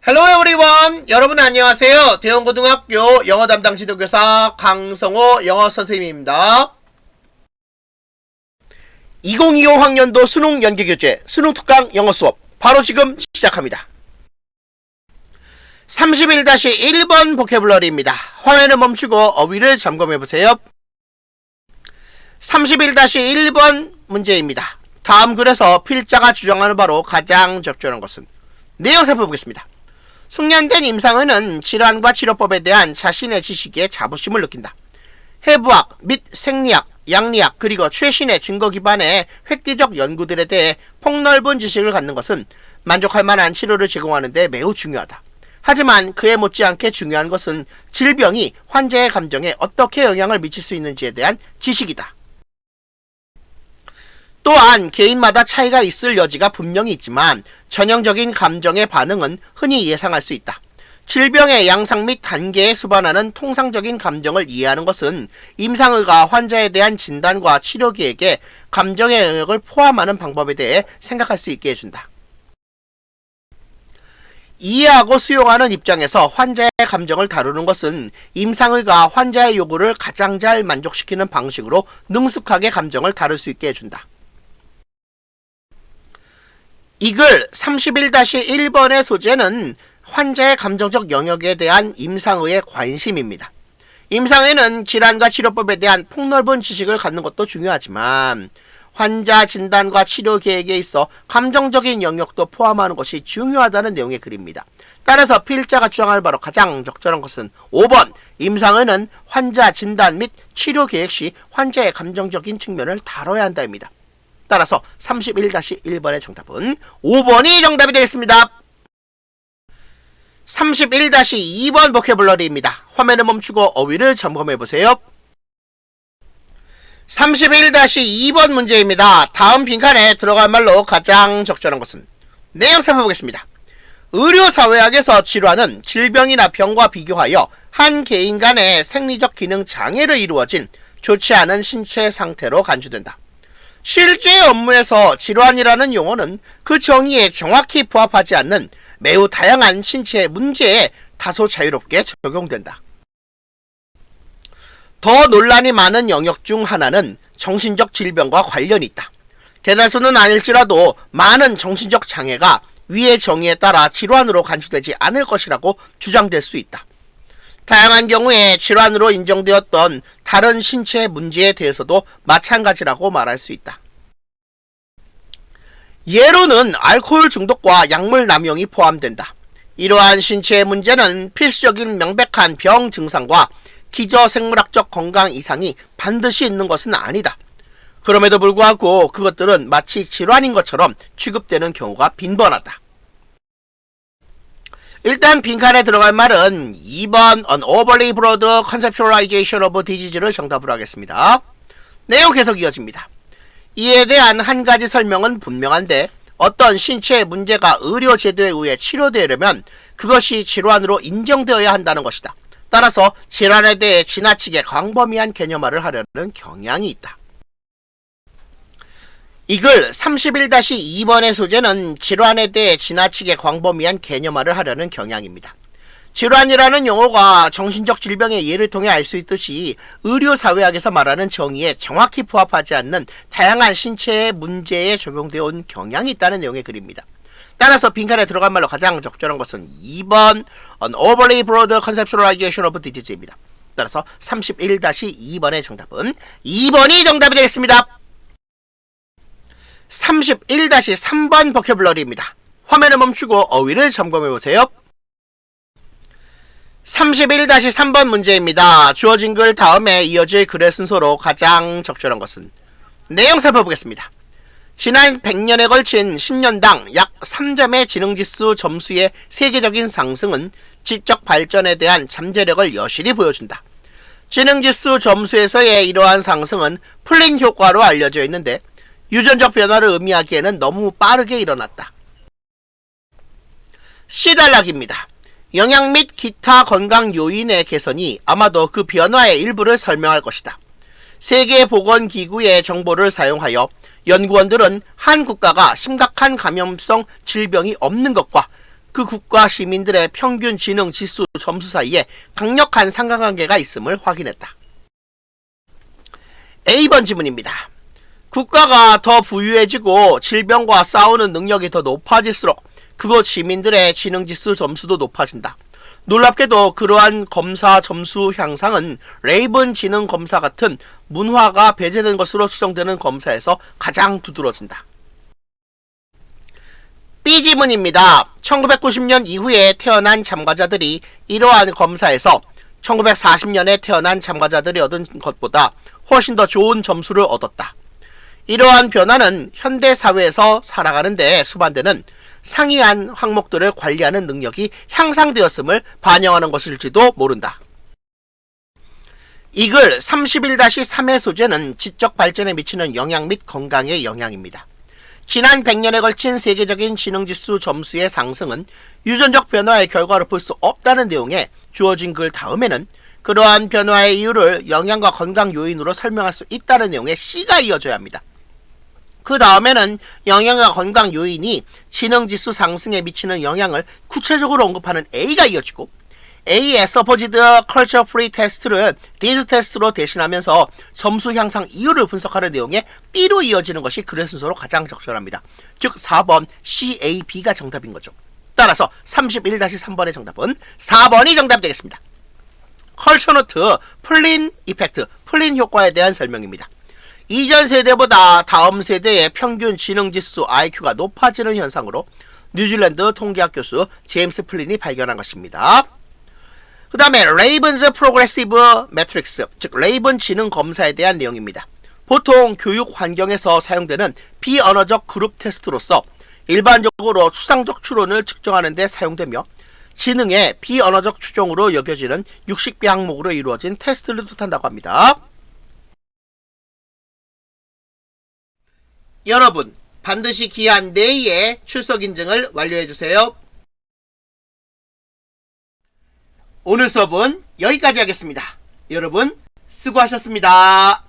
Hello everyone! 여러분 안녕하세요. 대원고등학교 영어 담당 지도교사 강성호 영어 선생님입니다. 2025 학년도 수능 연계교재 수능 특강 영어 수업 바로 지금 시작합니다. 31-1번 보캐블러리입니다. 화면을 멈추고 어휘를 점검해보세요. 31-1번 문제입니다. 다음 글에서 필자가 주장하는 바로 가장 적절한 것은? 내용 살펴보겠습니다. 숙련된 임상은은 질환과 치료법에 대한 자신의 지식에 자부심을 느낀다. 해부학 및 생리학, 양리학 그리고 최신의 증거 기반의 획기적 연구들에 대해 폭넓은 지식을 갖는 것은 만족할 만한 치료를 제공하는 데 매우 중요하다. 하지만 그에 못지않게 중요한 것은 질병이 환자의 감정에 어떻게 영향을 미칠 수 있는지에 대한 지식이다. 또한 개인마다 차이가 있을 여지가 분명히 있지만 전형적인 감정의 반응은 흔히 예상할 수 있다. 질병의 양상 및 단계에 수반하는 통상적인 감정을 이해하는 것은 임상의가 환자에 대한 진단과 치료 계획에 감정의 영역을 포함하는 방법에 대해 생각할 수 있게 해준다. 이해하고 수용하는 입장에서 환자의 감정을 다루는 것은 임상의가 환자의 요구를 가장 잘 만족시키는 방식으로 능숙하게 감정을 다룰 수 있게 해준다. 이 글 31-1번의 소재는 환자의 감정적 영역에 대한 임상의의 관심입니다. 임상의는 질환과 치료법에 대한 폭넓은 지식을 갖는 것도 중요하지만 환자 진단과 치료 계획에 있어 감정적인 영역도 포함하는 것이 중요하다는 내용의 글입니다. 따라서 필자가 주장할 바로 가장 적절한 것은 5번 임상의는 환자 진단 및 치료 계획 시 환자의 감정적인 측면을 다뤄야 한다입니다. 따라서 31-1번의 정답은 5번이 정답이 되겠습니다. 31-2번 보캐블러리입니다. 화면을 멈추고 어휘를 점검해보세요. 31-2번 문제입니다. 다음 빈칸에 들어갈 말로 가장 적절한 것은? 내용 살펴보겠습니다. 의료사회학에서 질환은 질병이나 병과 비교하여 한 개인 간의 생리적 기능 장애를 이루어진 좋지 않은 신체 상태로 간주된다. 실제 업무에서 질환이라는 용어는 그 정의에 정확히 부합하지 않는 매우 다양한 신체 문제에 다소 자유롭게 적용된다. 더 논란이 많은 영역 중 하나는 정신적 질병과 관련이 있다. 대다수는 아닐지라도 많은 정신적 장애가 위의 정의에 따라 질환으로 간주되지 않을 것이라고 주장될 수 있다. 다양한 경우에 질환으로 인정되었던 다른 신체 문제에 대해서도 마찬가지라고 말할 수 있다. 예로는 알코올 중독과 약물 남용이 포함된다. 이러한 신체 문제는 필수적인 명백한 병 증상과 기저생물학적 건강 이상이 반드시 있는 것은 아니다. 그럼에도 불구하고 그것들은 마치 질환인 것처럼 취급되는 경우가 빈번하다. 일단 빈칸에 들어갈 말은 2번 An overly broad conceptualization of disease를 정답으로 하겠습니다. 내용 계속 이어집니다. 이에 대한 한 가지 설명은 분명한데 어떤 신체의 문제가 의료 제도에 의해 치료되려면 그것이 질환으로 인정되어야 한다는 것이다. 따라서 질환에 대해 지나치게 광범위한 개념화를 하려는 경향이 있다. 이 글 31-2번의 소재는 질환에 대해 지나치게 광범위한 개념화를 하려는 경향입니다. 질환이라는 용어가 정신적 질병의 예를 통해 알 수 있듯이 의료사회학에서 말하는 정의에 정확히 부합하지 않는 다양한 신체의 문제에 적용되어 온 경향이 있다는 내용의 글입니다. 따라서 빈칸에 들어갈 말로 가장 적절한 것은 2번 An overly broad conceptualization of disease입니다. 따라서 31-2번의 정답은 2번이 정답이 되겠습니다. 31-3번 보캐블러리입니다. 화면을 멈추고 어휘를 점검해보세요. 31-3번 문제입니다. 주어진 글 다음에 이어질 글의 순서로 가장 적절한 것은? 내용 살펴보겠습니다. 지난 100년에 걸친 10년당 약 3점의 지능지수 점수의 세계적인 상승은 지적 발전에 대한 잠재력을 여실히 보여준다. 지능지수 점수에서의 이러한 상승은 플린 효과로 알려져 있는데 유전적 변화를 의미하기에는 너무 빠르게 일어났다. 시달락입니다. 영양 및 기타 건강 요인의 개선이 아마도 그 변화의 일부를 설명할 것이다. 세계보건기구의 정보를 사용하여 연구원들은 한 국가가 심각한 감염성 질병이 없는 것과 그 국가 시민들의 평균 지능 지수 점수 사이에 강력한 상관관계가 있음을 확인했다. A번 지문입니다. 국가가 더 부유해지고 질병과 싸우는 능력이 더 높아질수록 그곳 시민들의 지능지수 점수도 높아진다. 놀랍게도 그러한 검사 점수 향상은 레이븐 지능 검사 같은 문화가 배제된 것으로 추정되는 검사에서 가장 두드러진다. B지문입니다. 1990년 이후에 태어난 참가자들이 이러한 검사에서 1940년에 태어난 참가자들이 얻은 것보다 훨씬 더 좋은 점수를 얻었다. 이러한 변화는 현대사회에서 살아가는 데 수반되는 상이한 항목들을 관리하는 능력이 향상되었음을 반영하는 것일지도 모른다. 이글 31-3의 소재는 지적 발전에 미치는 영향 및 건강의 영향입니다. 지난 100년에 걸친 세계적인 지능지수 점수의 상승은 유전적 변화의 결과로 볼 수 없다는 내용의 주어진 글 다음에는 그러한 변화의 이유를 영양과 건강 요인으로 설명할 수 있다는 내용의 C가 이어져야 합니다. 그 다음에는 영양과 건강 요인이 지능지수 상승에 미치는 영향을 구체적으로 언급하는 A가 이어지고 A의 supposed culture free test를 did test로 대신하면서 점수 향상 이유를 분석하는 내용의 B로 이어지는 것이 글의 순서로 가장 적절합니다. 즉 4번 CAB가 정답인 거죠. 따라서 31-3번의 정답은 4번이 정답이 되겠습니다. 컬처노트 플린 이펙트, 플린 효과에 대한 설명입니다. 이전 세대보다 다음 세대의 평균 지능지수 IQ가 높아지는 현상으로 뉴질랜드 통계학 교수 제임스 플린이 발견한 것입니다. 그 다음에 레이븐즈 프로그레시브 매트릭스, 즉 레이븐 지능 검사에 대한 내용입니다. 보통 교육 환경에서 사용되는 비언어적 그룹 테스트로서 일반적으로 추상적 추론을 측정하는 데 사용되며 지능의 비언어적 추종으로 여겨지는 60개 항목으로 이루어진 테스트를 뜻한다고 합니다. 여러분, 반드시 기한 내에 출석 인증을 완료해주세요. 오늘 수업은 여기까지 하겠습니다. 여러분, 수고하셨습니다.